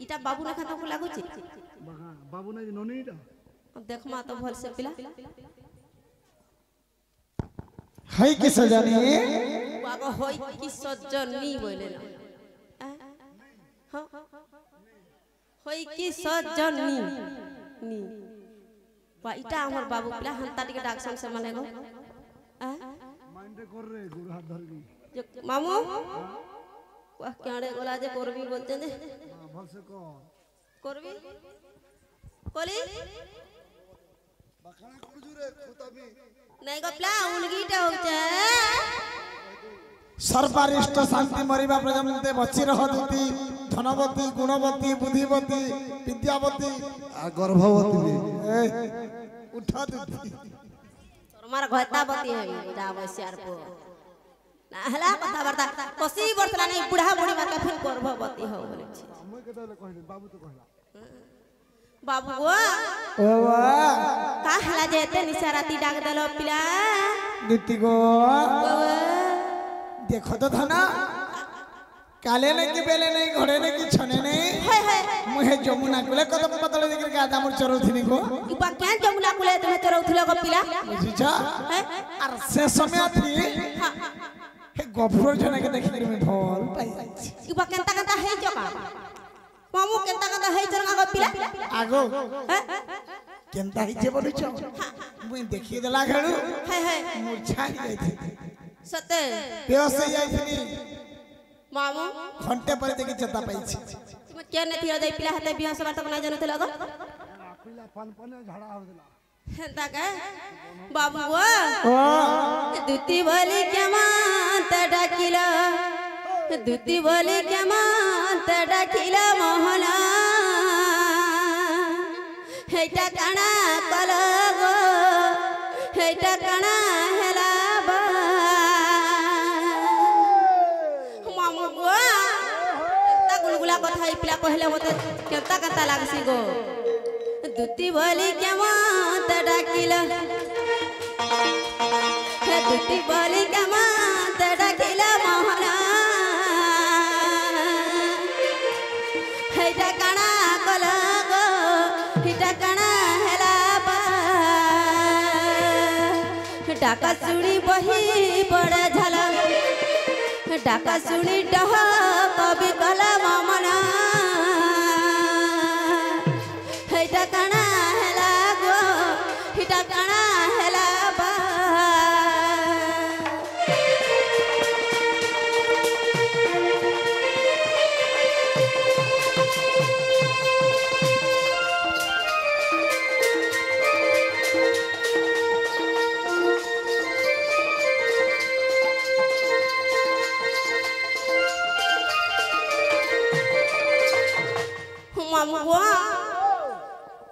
इटा बाबू ने खाता को लागू छी बाबू ने ननीटा देख मा तो भल से पिला हाय की सजनी बाबा होई की सजनी बोले ना हां होई की सजनी नी बा इटा हमर बाबू पिला हंता टिके डाक्सन से मने गो माइंड कर रे गुरु हाथ धर ली मामू वाह क्याड़े गोला जे करबी बोलते ने भल से को करबी कोली बखाना कुजु रे खुताबी नहीं गप्ला उलगीटा होचे सर्वरिष्ठ शांति मरिबा प्रजनते बची रहती धनवती गुणवती बुद्धिवती विद्यावती आ गर्भवती उठा देती तोर घतावती है जा बसियार को ना हला कथा बर्ता कोसी बरतला नहीं बुढ़ा बुढ़ी मार के फिर गर्भवती हो बोले छी मैं केटा कहले बाबू तो कहला बाबू गो ओ वाह का हला जेते निसाराती डाक देलो पिला नीति गो देखो तो धना काले नहीं कि बेले नहीं घोड़े नहीं कि छने नहीं हाय हाय मुहे जमुना कुले कदम बदले देकर गादा मोर चरौथिनी को इबा क्या जमुना कुले तुम्हें चरौथुला को पिला बुझिछा और से समय थी हे गफुर जने के देखि में भल पाई इबा केंता केंता है जका मामू केंता केंता है जका को पिला आगो केंता ही जे बोलु छ मुई देखि देला घड़ू हाय हाय मूर्छा गई थी सते बेहोश हो जाई थी मामू घंटे पर देखि चता पाई छी तुम क्या न थिया दे पिला हाथे बियाह सवार तक ना जानते लगो पिला पान झाड़ा हो देला हेंता का बाबू वो दुती बोली के मांत डाकिला दुती बोली के मांत डाकिला मोहना हेटा काना कलगो हेटा काना हेला बा मामू गो ता गुलगुला कथा ई पिला कहले मते केता केता लागसी गो दुती बोली के मांत डाकिला दुती बोली के मांत डाकिला मोहना हेटा काना कलगो हेटा काना हेला बा डाका सुनी बही बड़ा झाला डाका सुनी डह कवि कला मामना हेटा काना हेला गो हेटा काना हेला बा मामू गो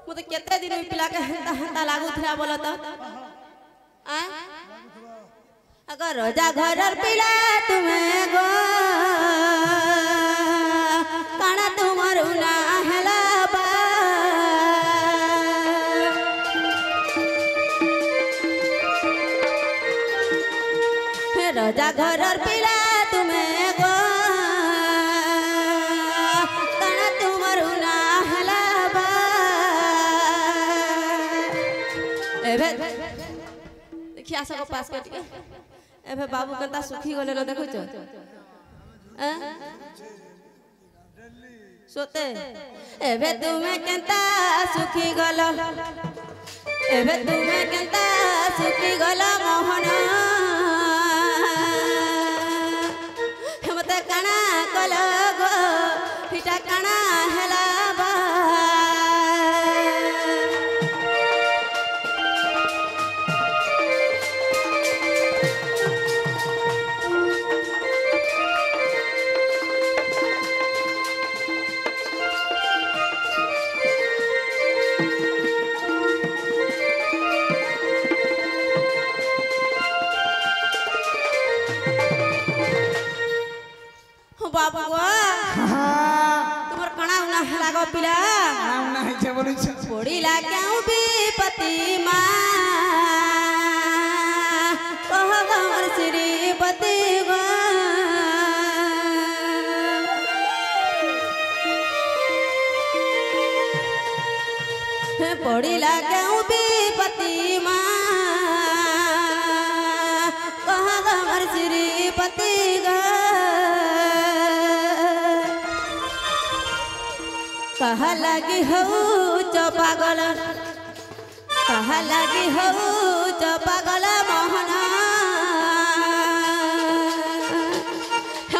मुझे केते दिन पिला के हंता हंता लागू थरा बोला तो अगर रोजा घरर पिला तुम्हें गो काना तुमर ना हला बा रोजा घरर पिला तुम्हें गो काना तुमर ना हला बा एबे देखिया सब पास कट के एबे बाबू कता सुखी गले न देखो छ सोते एबे तुम्हें केंता सुखी गलो एबे तुम्हें केंता सुखी गलो मोहन मते काना कलो गो हिटा काना हेला बा बाबू गो तुम्हार कणा उना लागो पिला नाम नहीं छे बोली छ पड़ी लाग्याऊ विपति मां कह गमर श्रीपति गो पड़िला केहू विपत्ति माँ कहाँ गमर श्रीपति गा कहा लगी हो पागल कहा लगी हो पागल मोहन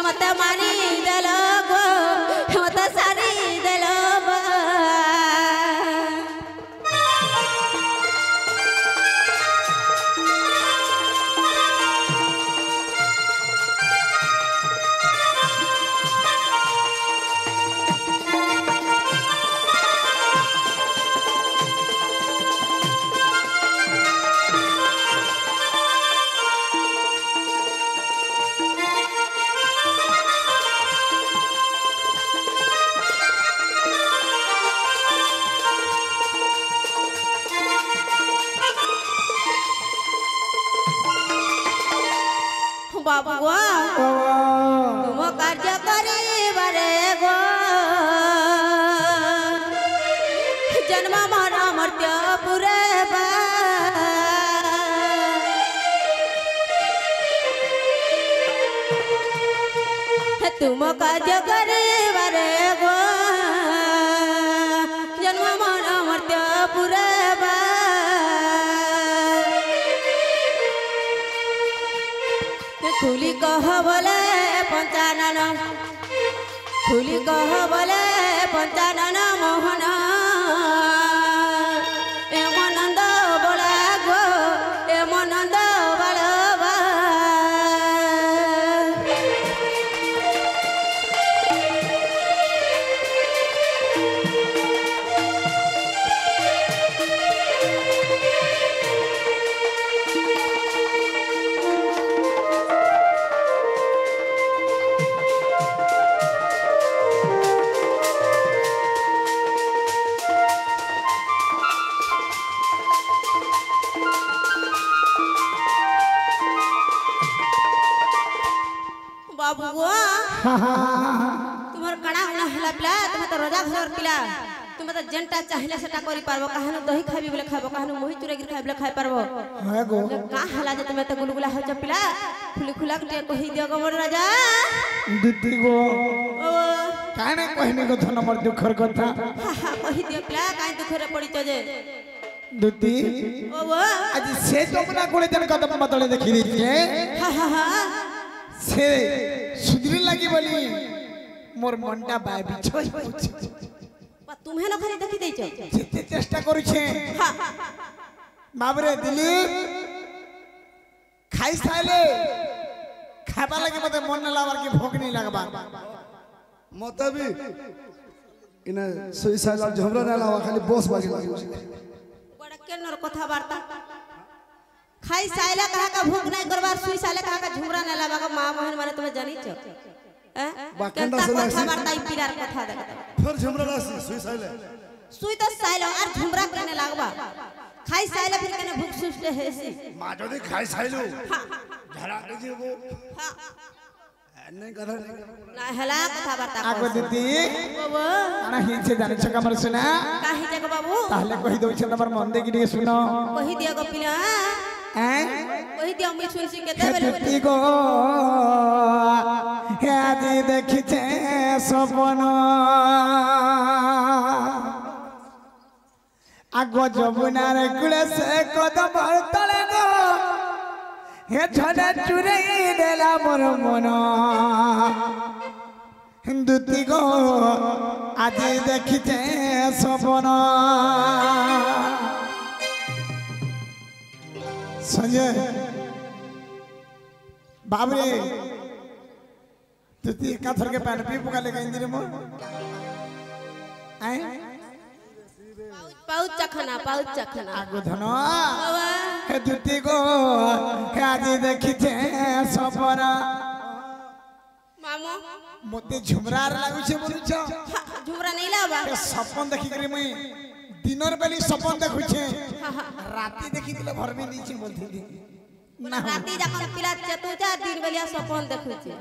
मत मानी दिल गो मत सारी दिल बाबू गो तुम कार्य करे गो जन्म मरण मर्त्य पुरे तुम कार्य करे गो जन्म मरण मर्त्य पुरे खुली कह बोले पंचानन खुली कह बोले पंचानन मोहन एमनंद बोला गो एमनंद बलवा बाबू गो तुम्हार कणा उना हला पिला तुम तो रजा घर पिला तुम तो जेंटा चाहिए सेटा करि पारबो कहानो दही खाबी बोले खाबो कहानो मोहि चुरा गिर खाबले खाइ पारबो हां गो का हला जे तुम तो गुलगुला हो पिला खुली खुला के कहि दियो गो मोर राजा दीदी गो ओ काने कहनी गो धन मोर दुखर कथा कहि दियो पिला काई दुखरे पड़ी छ जे दीदी ओ वो आज से जमुना कोले जन कदम बदले देखि दी हा हा हा से सुधरी लगी बोली मोर मनटा बाय बिछोई तुम्हें न खरी देखि दै छ जेते चेष्टा करू छे बाबरे दिलीप खाई साले खाबा लगे मते मन न लावर के भूख नहीं लगबा मते भी इने सोई साला झमरा ना लावा खाली बॉस बागे लागे बड़ा केनर कथा वार्ता खाई साइला कहा का भूख नहीं करबार सुई साले कहा का झुमरा न लावा का मां मोहन माने तुम जानी छ बाकंडा से कथा वार्ता ई पिरार कथा देखा फिर झमरा लासी सोई साले सुई तो साइला और झुमरा केने लागबा खाई साइला फिर केने भूख सुस्ते हेसी मा जदी खाई साइलु झरा के जेबो नहीं कथा ना हला कथा वार्ता आगो दीदी बाबू आना हिंचे जाने छ कमर सुना काहे जग बाबू ताहले कहि दउ छ नंबर मन देखि टिके सुनो कहि दिया गो पिला हैं कहि दिया मी सुन सी केते बेले दीदी गो हे आज देखि छे सपन आगो जमुनार कुले से कदम तले गो हे छने चुरे देला मोर मन हिंदुती गो आज देखि छे सपन संजय बाबरे तुती का थर के पैन पी पुका लेके इंदिरे मोर आए पाउच चखना आगो धनो बाबा हे तुती गो हे आज देखि छे सपन मामो मते झुमरार लागु छे बोलु छ झुमरा नहीं लावा सपन देखि करी मुई दिनर बेली सपन देखु छे राती देखि दिले घर में नीचे बोलथि ना राती जखन पिला चतु जा दिन बेलिया सपन देखु छी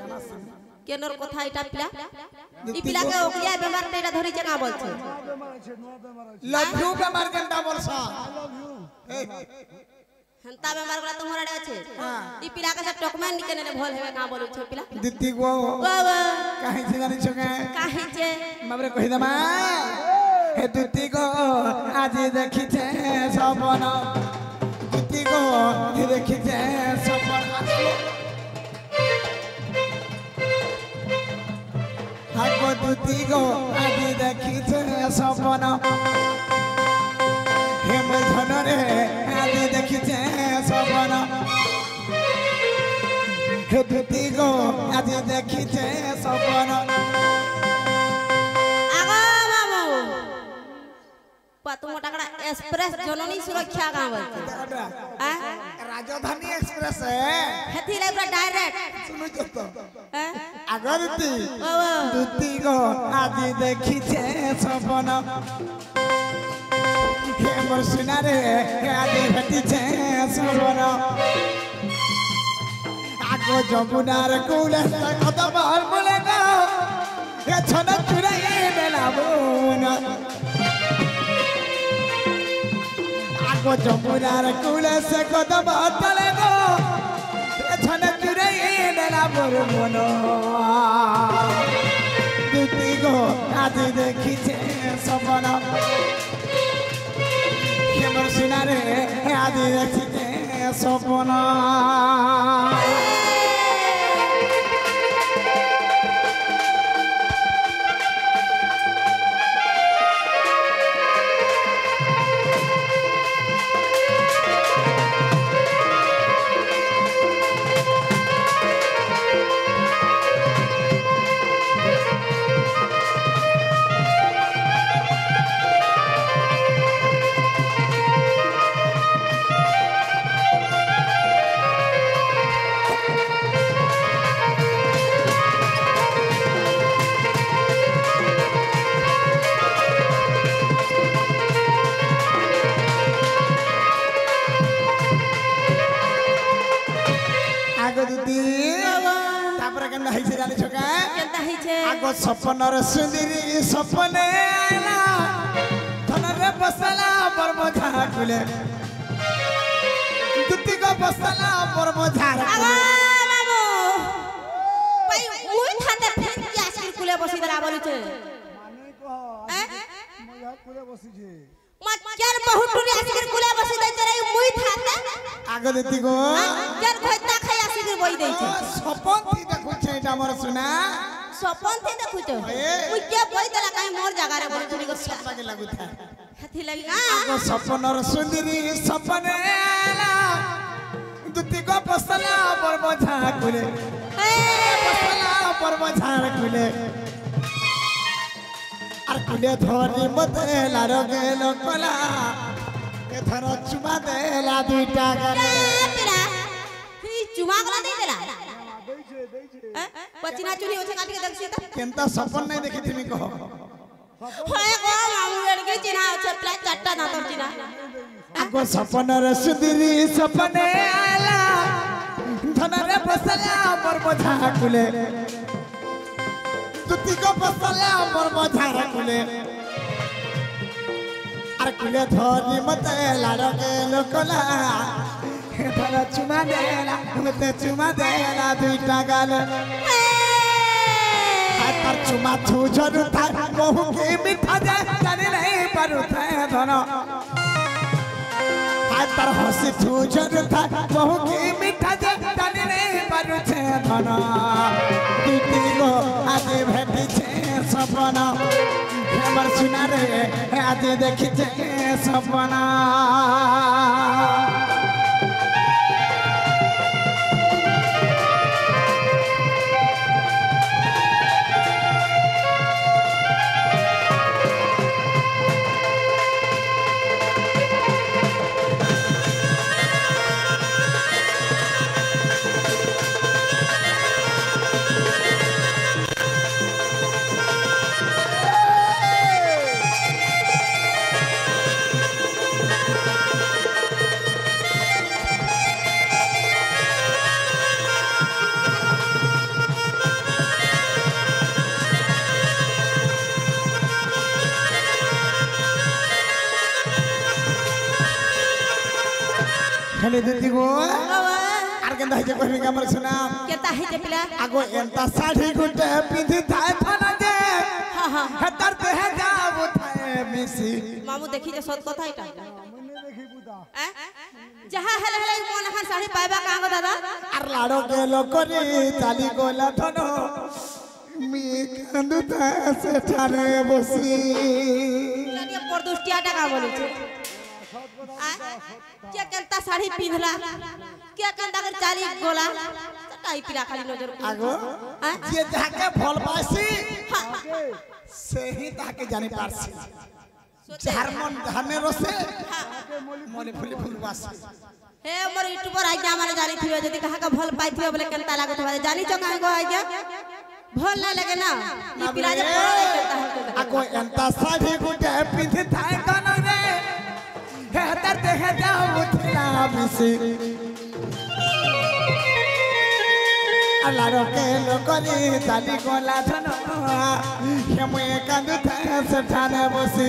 কেনর কথা এটা পিলা ই পিলাকে ওকলিয়া বেমারটা এটা ধরিছে না বলছে লাভ ইউ বেমার কেনটা বলছা হেনতা বেমার গুলা তোমার আড়ে আছে ই পিলাকে সব ডকুমেন্ট নিকে নেলে ভল হবে না বলছে পিলা দিতি গো বাবা কাহিছে জানিছ কে কাহিছে বাবরে কই দমা হে দিতি গো আজি দেখিছে সপন দিতি গো আজি দেখিছে সপন আগো দিতি গো আজি দেখিছে সপন হে মধনরে আজি দেখিছে সপন হে দিতি গো আজি দেখিছে সপন আগো মামু পাতু মোটা কড়া এক্সপ্রেস জননী সুরক্ষা গাঁও বলছে রাজধানী এক্সপ্রেস হেথি লাইব্রা ডাইরেক্ট শুনো তো হ্যাঁ আগরতি বাবা দুতি গো আজি দেখিছে সপন হে মোর সোনারে আজি ভেটিছে সপন আগো যমুনার কুলে কত বার বলে গো এ ছনা চুরাই দেলাবো না আগো যমুনার কুলে সে কত বার চলে গো এ ছনা চুরাই দেলাবো মন দুটি গো আজি দেখিছে সপন কেমন সোনারে আজি দেখিছে সপন আগো সপনর সুন্দরী সপনে আইলা ধনরে বসলা বর্মঝা কুলে দুটি গো বসলা বর্মঝা আগো মামু পাই মুই থাতে ফেকি আসি কুলে বসি দরা বলছে মানে কহ মজা করে বসিছে মজ্জার বহুটুলি আসি কুলে বসি দেছে রে মুই থাতে আগো দুটি গো যার ভয়তা খাই আসি বই দেছে সপন কি দেখুছে এটা মোর সোনা সপন থে দেখুছ মুই কে বই দেলা কাই মোর জায়গা রে বলছি গো লাগে লাগুথা হেথি লাগি আগো সপনর সুন্দরী সপনে আইলা দুটি গো বসলা বর্মঝা কুলে বসলা বর্মঝা কুলে আর কুলে ধরি মতে লারো গেল কলা এ ধর চুমা দেলা দুইটা গালে পিলা হি চুমা গলা দেই দেলা দেইছে দেইছে পচিনা চুনি ওছে কাটিকে দেখছি তা কেনতা সপন নাই দেখি তুমি কহ হয় গো মামু এড়কে চিনা আছে পিলা চারটা দাঁতর চিনা আগো সপনর সুন্দরী সপনে আইলা ধনরে বসলা বর্মঝা কুলে দুটি গো বসলা বর্মঝা কুলে আর কুলে ধরি মতে লাড়ো গেল কলা ধর চুমা দেলা মতে চুমা দেলা দুইটা গাল তার চুমা ছুঝরু তার বহু কি মিঠা দে জানি নাই পারু ধন আর তার হসি ছুঝরু তার বহু কি মিঠা দে জানি নাই পারু ধন দুটি গো আজি ভেটিছে সপন আমার সোনারে আজি দেখিছে সপন हेले दीदी गो बाबा आर केंदा हे कहबे हमर सुना केता है जे पिला आगो एंता साड़ी गुटे पिंधी थाए थाना जे हां हां हतर ते है जाव थाए मिसी मामू देखी जे सत कथा इटा जहा हेले हेले मोन खान साड़ी पाइबा कांगो दादा आर लाडो के लोकरी चाली गोला थनो मी कांदु था से ठाने बसी लाडिया परदुष्टियाटा का बोली छे क्या केंता साड़ी पिंधला क्या केंता कर चाली गोला टाई पिला खाली नजर आगो जे जाके फल पासी से ही ताके जाने पारसी झारमन धाने रसे मने फुली फुल बास हे मोर यूट्यूबर आज्ञा माने जानी थिबे जदी कहा का भल पाइथिबे बोले केंता लागत होबा जानी छ काहे गो आज्ञा भल ना लगे ना ई पिला जे केंता हो आगो एंता साड़ी गुटे पिंधि थाए कन रे हे हतर ते है जाओ उठला मिसी अल्लाह के लोकरी चाली गोला धन हे मुए कांदु था से ठाने बसी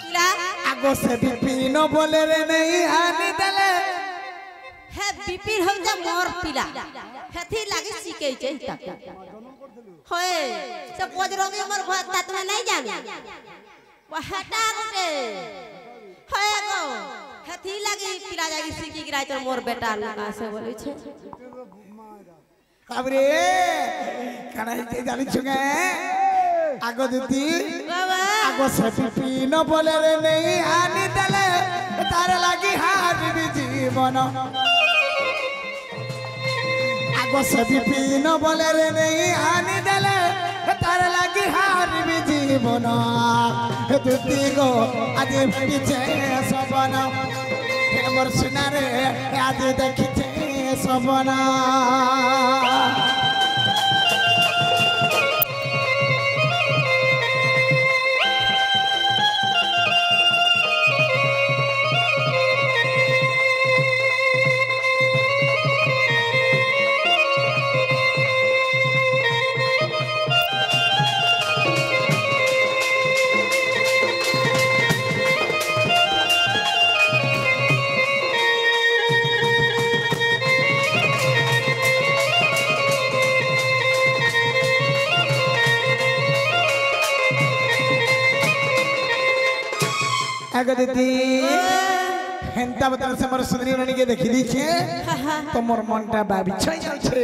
पिला आगो से भी पीनो बोले रे नहीं आनी दले हे बिपिन हो जा मोर पिला हेथी लागे सिके छै तक होय से बजरंगी मोर घर तात में नहीं जानी वो हटा गुटे होय गो हेथी लागे पिला जागी सिकी गिराय तो मोर बेटा लगा से बोलै छै अबरे कनाई के जानी छुगे आगो दीदी बाबा आगो से भी पीनो बोले रे नहीं आनी दले तारे लागी हार भी जीवन आगो से भी पीनो बोले रे नहीं आनी दले तारे लागी हार भी जीवन दीदी गो आज पीछे सबना मोर सुना रे आज देखिछे सबना आगो दीदी हेंता बता से मोर सुंदरी रानी के देखि दी छे तो मोर मनटा बाबी छै जाल छे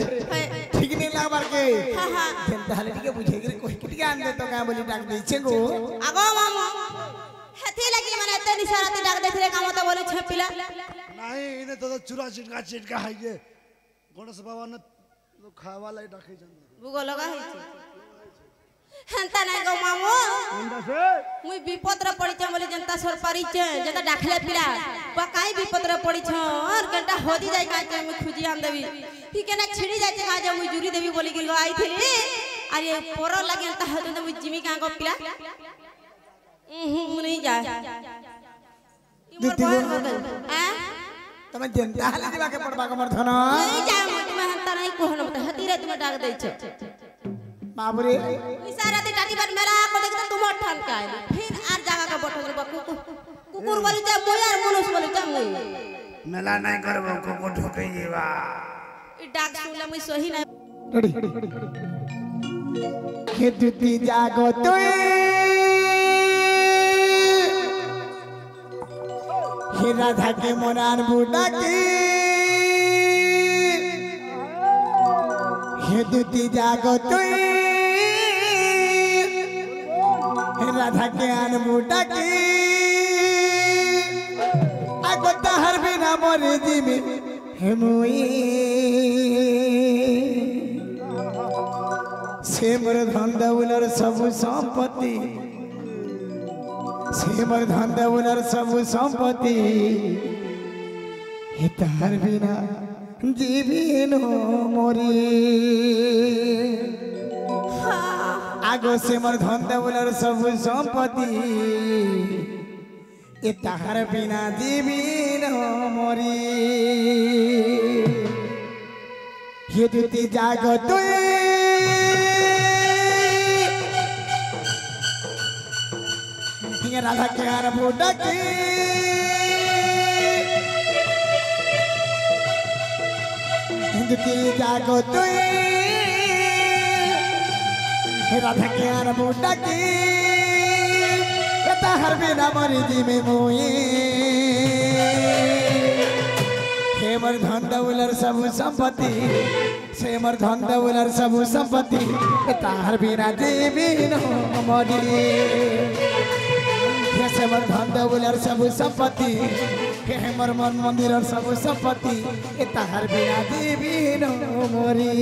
ठीक नहीं लागबार के हेंता हले के बुझे के कोई के आन दे तो का बोली डाक दै छे गो आगो मामू हेथी लागी माने एते निशाराती डाक देखले काम तो बोलै छै पिला नहीं इने तो चुरा चिटका है ये गणेश बाबा ने खावा लाई डाके जन भूगो लगा है छै हंता नहीं गो मामू मुई विपद रे पड़ी छ बोले जनता सर पारी छ जता डाखले पिला पकाई विपद रे पड़ी छ और घंटा होदी जाय का छ मुई खुजी आन देवी ही केना छिड़ी जाय छ आज मुई जुरी देवी बोली गिर आई थी अरे पोरो लगे ता हो तो मुई जिमी का गो पिला नहीं जा दीदी हो गई हैं तमे जनता हले दिबा के पड़बा के मोर धन नहीं जा मुई तुम्हें हंता नहीं कहनो त हती रे तुम डाक दै छ बाबरे इशारा दे टाटी बार मेरा को देख तुम ठन का फिर आर जगह का बैठो रे कुकुर बोली जा मुई यार मनुष्य बोली जा मुई मेला नहीं करबो को ठोकै जेबा ई डाक सुनला मुई सही नहीं रेडी के दीदी जागो तोय हे राधा के मोरान बुडा की हे दीदी जागो तोय राधा के आन बूटा की आगो तहर बिना मोरे जीवी हेमुई सेमर धन दौलर सब संपत्ति सेमर धन दौलर सब संपत्ति हे तहर बिना जीवी नो मोरी आगो से मोर धन दौलर सब संपत्ति ए ताहार बिना जीवी न मोरी हे दुती जागो तुई राधा के आर बूटा की যদি জাগো তুই রাধা কে আর মুটা কি তাহার বিনা মরি জিমে মুই हे मर धन दौलर सब संपत्ति से मर धन दौलर सब संपत्ति तार बिना जीवी न मरी हे से मर धन दौलर सब संपत्ति हे मर मन मंदिर सब संपत्ति तार बिना जीवी न मरी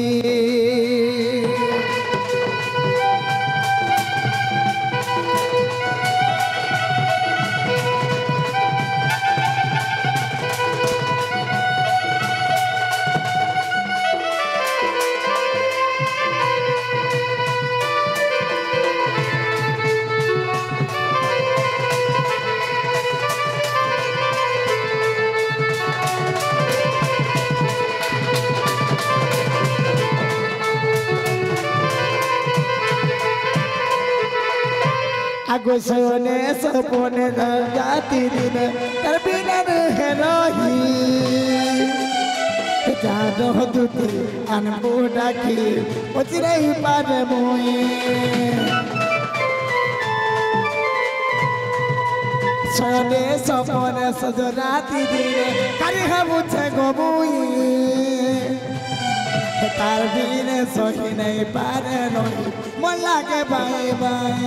आगो सोने सपने जाती दिन कर बिना है रही जानो दुती अनबो डाकी उतरे ही पार मोए सोने सपने सजो राती दिन कर हम उठे गोमुई तार बिने सही नहीं पार रही मन लागे बाय बाय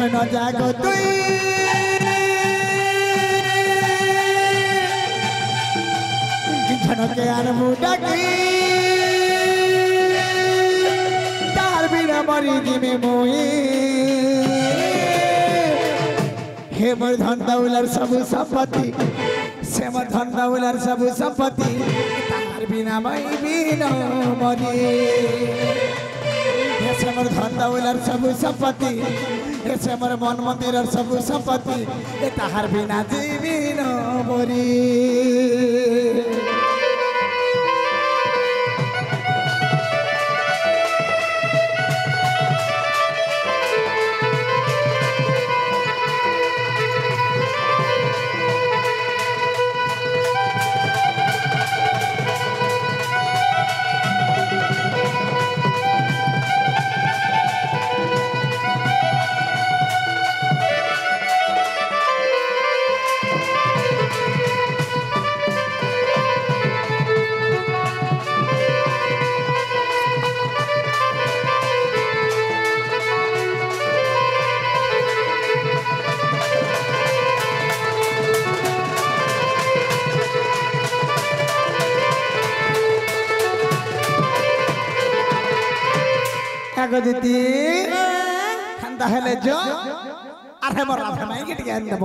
न जागो तुई झनके आर मुडाकी तार बिना मरी जिमे मोई हे मोर धन दौलर सब संपत्ति से मोर धन दौलर सब संपत्ति तार बिना मई बिना मरी ऐसे मर धन दौलर सब संपत्ति ऐसे मर मन मंदिर सब संपत्ति ए ताहार बिना जीवी न मरी दिती खंदा हेले जो अरे मोर राधा नहीं के